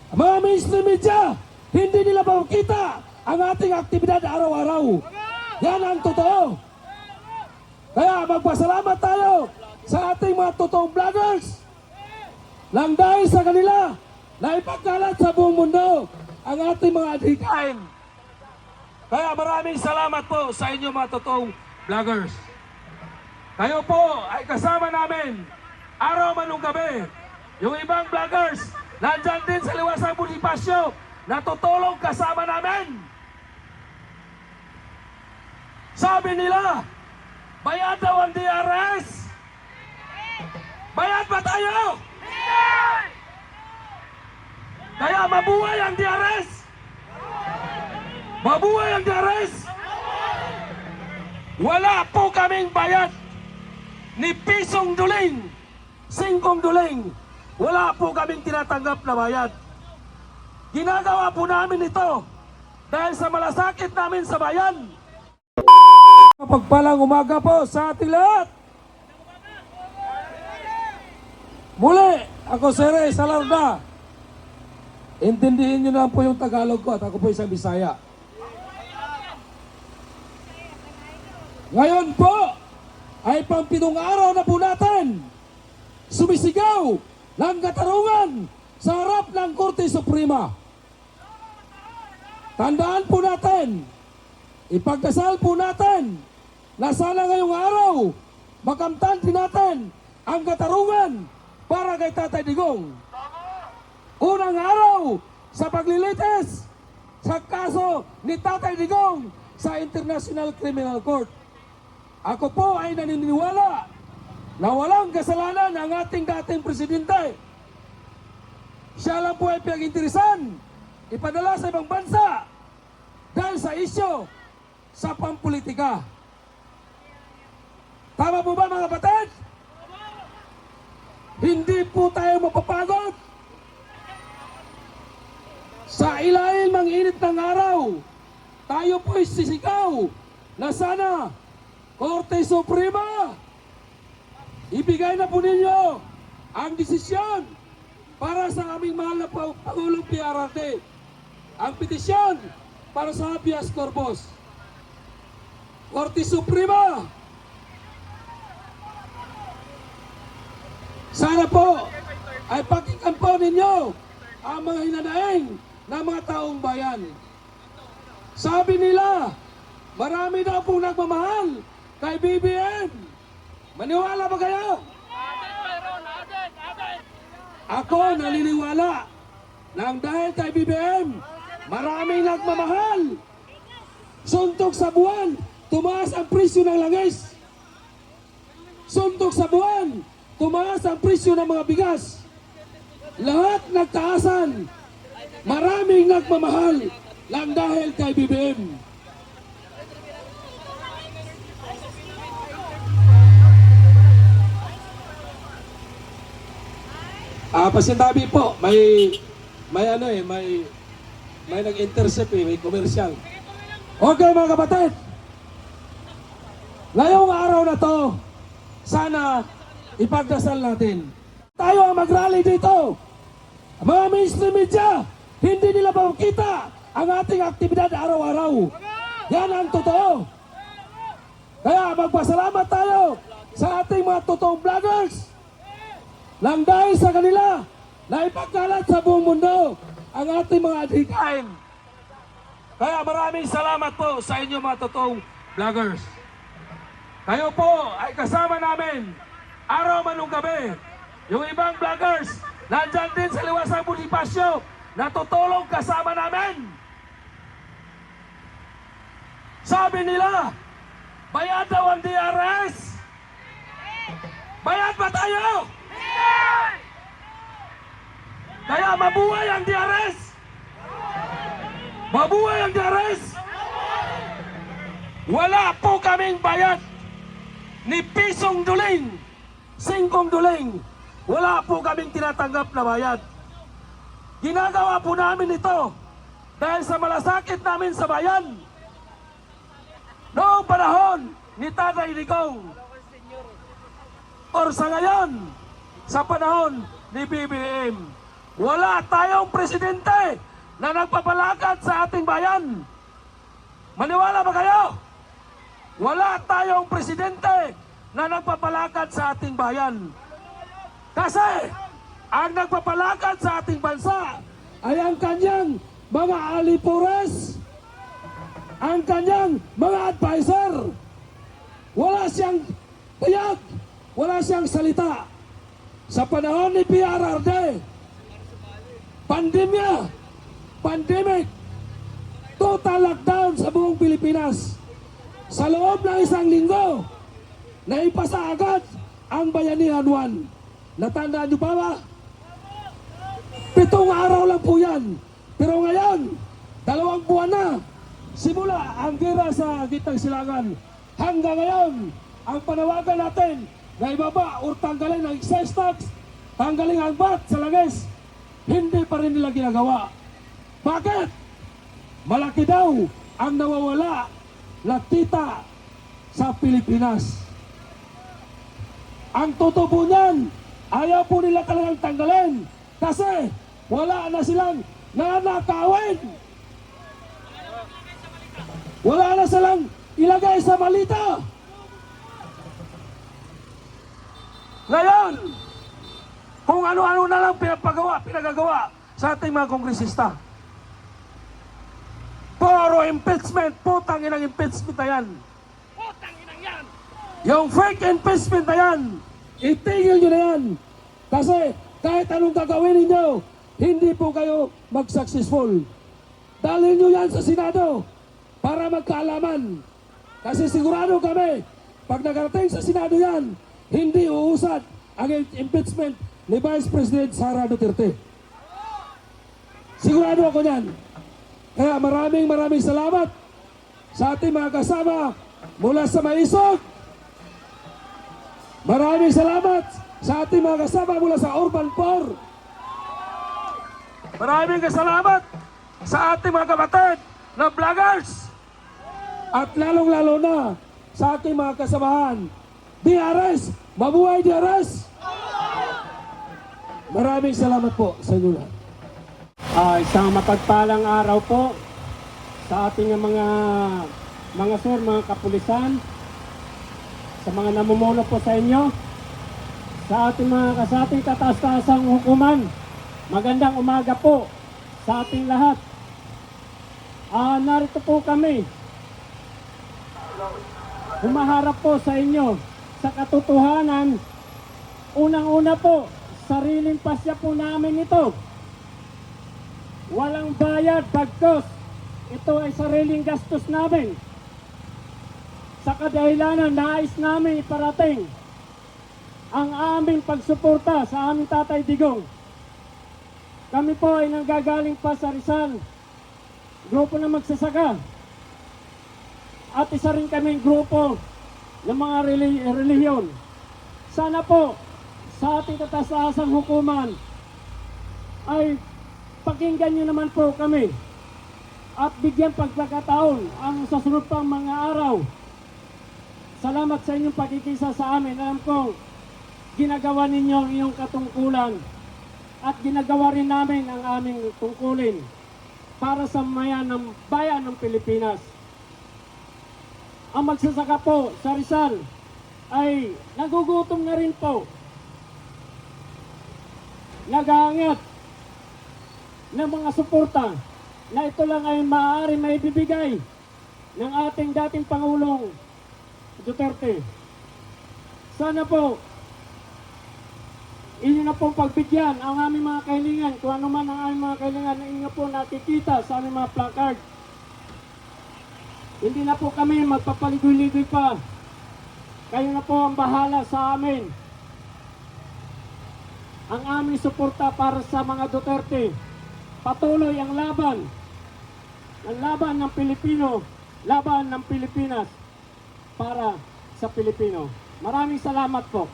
Mga mainstream media, hindi nila makikita ang ating aktibidad araw-araw. Yan ang totoo. Kaya magpasalamat tayo sa ating mga totoong vloggers lang dahil sa kanila na ipagkalat sa buong mundo ang ating mga adhikain. Kaya maraming salamat po sa inyo mga totoong vloggers. Kayo po ay kasama namin araw manong gabi. Yung ibang vloggers nandyan din sa Liwasang Bonifacio na tutulong kasama namin. Sabi nila, bayad daw ang DRS. Bayad ba tayo? Kaya mabuhay ang DRS. Mabuhay ang DRS. Wala po kaming bayad ni pisong duling, singkong duling. Wala po kaming tinatanggap na bayad. Ginagawa po namin ito dahil sa malasakit namin sa bayan. Pagpalang umaga po sa ating lahat. Muli, ako si Rey Salarda. Intindihin nyo na po yung Tagalog ko at ako po isang Bisaya. Ngayon po ay pampitong araw na po natin sumisigaw ng katarungan sa harap ng Korte Suprema. Tandaan po natin, ipagdasal po natin na sana ngayong araw makamtan din natin ang katarungan para kay Tatay Digong. Unang araw sa paglilitis sa kaso ni Tatay Digong sa International Criminal Court. Ako po ay naniniwala na walang kasalanan ang ating dating presidente. Siya lang po ay pinag-interesan, ipadala sa ibang bansa dahil sa isyo sa pampolitika. Tama po ba mga kapatid? Hindi po tayo mapapagod. Sa ilalim ng init ng araw, tayo po'y sisigaw na sana Korte Suprema, ibigay na po ninyo ang desisyon para sa aming mahal na Pangulong PRRD. Ang petisyon para sa habeas corpus. Korte Suprema, sana po ay pakinggan po ninyo ang mga hinanaing ng mga taong bayan. Sabi nila, marami daw pong nagmamahal kay BBM. Maniwala ba kayo? Ako naniniwala na dahil kay BBM, maraming nagmamahal. Suntok sa buwan, tumaas ang presyo ng langis. Suntok sa buwan, tumaas ang presyo ng mga bigas. Lahat nagtaasan. Maraming nagmamahal lang dahil kay BBM. Pasintabi po, may nag-intercept may commercial. Okay mga kapatid, ngayong araw na to, sana ipagdasal natin. Tayo ang mag-rally dito. Mga mainstream media, hindi nila makikita ang ating aktibidad araw-araw. Yan ang totoo. Kaya magpasalamat tayo sa ating mga totoong vloggers lang dahil sa kanila na ipagkalat sa buong mundo ang ating mga adhikain. Kaya maraming salamat po sa inyo mga totoong vloggers. Kayo po ay kasama namin araw manong gabi. Yung ibang vloggers nandyan din sa Liwasang Bonifacio na tutulong kasama namin. Sabi nila, bayad daw ang DRS. Bayad ba tayo? Kaya mabuhay ang DRS. Mabuhay ang DRS. Wala po kaming bayad ni pisong duling, singkong duling. Wala po kaming tinatanggap na bayad. Ginagawa po namin ito dahil sa malasakit namin sa bayan. Noong panahon ni Tatay Digong or sa ngayon, sa panahon ni BBM, Wala tayong presidente na nagpapalakad sa ating bayan. Maniwala ba kayo? Wala tayong presidente na nagpapalakad sa ating bayan. Kasi ang nagpapalakad sa ating bansa ay ang kanyang mga alipores, ang kanyang mga advisor. Wala siyang tiyag, wala siyang salita. Sa panahon ni PRRD, pandemic, total lockdown sa buong Pilipinas. Sa loob ng isang linggo, naipasa agad ang Bayanihan 1. Natandaan niyo pa ba? 7 araw lang po yan. Pero ngayon, 2 buwan na, simula ang gera sa Gitnang Silangan. Hanggang ngayon, ang panawagan natin na ibaba o tanggalin ang excise tax, tanggalin ang VAT sa langis, hindi pa rin nila ginagawa. Bakit? Malaki daw ang nawawala na kita sa Pilipinas. Ang totoo po niyan, ayaw po nila talagang tanggalin kasi wala na silang nanakawin. Wala na silang ilagay sa malita. Ngayon, kung ano-ano na lang pinagagawa sa ating mga kongresista. Puro impeachment, putang inang impeachment na yan. Putang inang yan. Yung fake impeachment na yan, itigil nyo na yan. Kasi kahit anong gagawin ninyo, hindi po kayo mag-successful. Dalhin nyo yan sa Senado para magkaalaman. Kasi sigurado kami, pag nagarating sa Senado yan, hindi uusad ang impeachment ni Vice President Sara Duterte. Sigurado ako yan. Kaya maraming salamat sa ating mga kasama mula sa Maisog. Maraming salamat sa ating mga kasama mula sa Urban 4. Maraming salamat sa ating mga kapatid na vloggers. At lalong-lalo na sa ating mga kasamahan. DRS! Mabuhay DRS! Maraming salamat po sa inyo lahat. Isang mapagpalang araw po sa ating mga sir, mga kapulisan, sa mga namumuno po sa inyo, sa ating kataas-taasang hukuman. Magandang umaga po sa ating lahat. Narito po kami. Humaharap po sa inyo sa katotohanan. Unang-una po, sariling pasya po namin ito. Walang bayad, bagkos. Ito ay sariling gastos namin. Sa kadahilanan, nais namin iparating ang aming pagsuporta sa aming Tatay Digong. Kami po ay nanggagaling pa sa Rizal, grupo ng magsasaka. At isa rin kaming grupo ng mga relihiyon. Sana po sa ating kataas-taasang hukuman ay pakinggan nyo naman po kami at bigyan pagkakataon ang sasunod pang mga araw. Salamat sa inyong pagkikisa sa amin. Alam kong ginagawa ninyo ang iyong katungkulan at ginagawa rin namin ang aming tungkulin para sa bayan ng Pilipinas. Ang magsasaka po sa Rizal ay nagugutom na rin po. Nag-aangat ng mga suporta na ito lang ay maaari maibibigay ng ating dating Pangulong Duterte. Sana po inyo na pong pagbigyan ang aming mga kahilingan, kung ano man ang aming mga kahilingan na inyo po nakikita sa aming mga placard. Hindi na po kami magpapaligoy-ligoy pa. Kayo na po ang bahala sa amin. Ang aming suporta para sa mga Duterte. Patuloy ang laban. Ang laban ng Pilipino, laban ng Pilipinas para sa Pilipino. Maraming salamat po.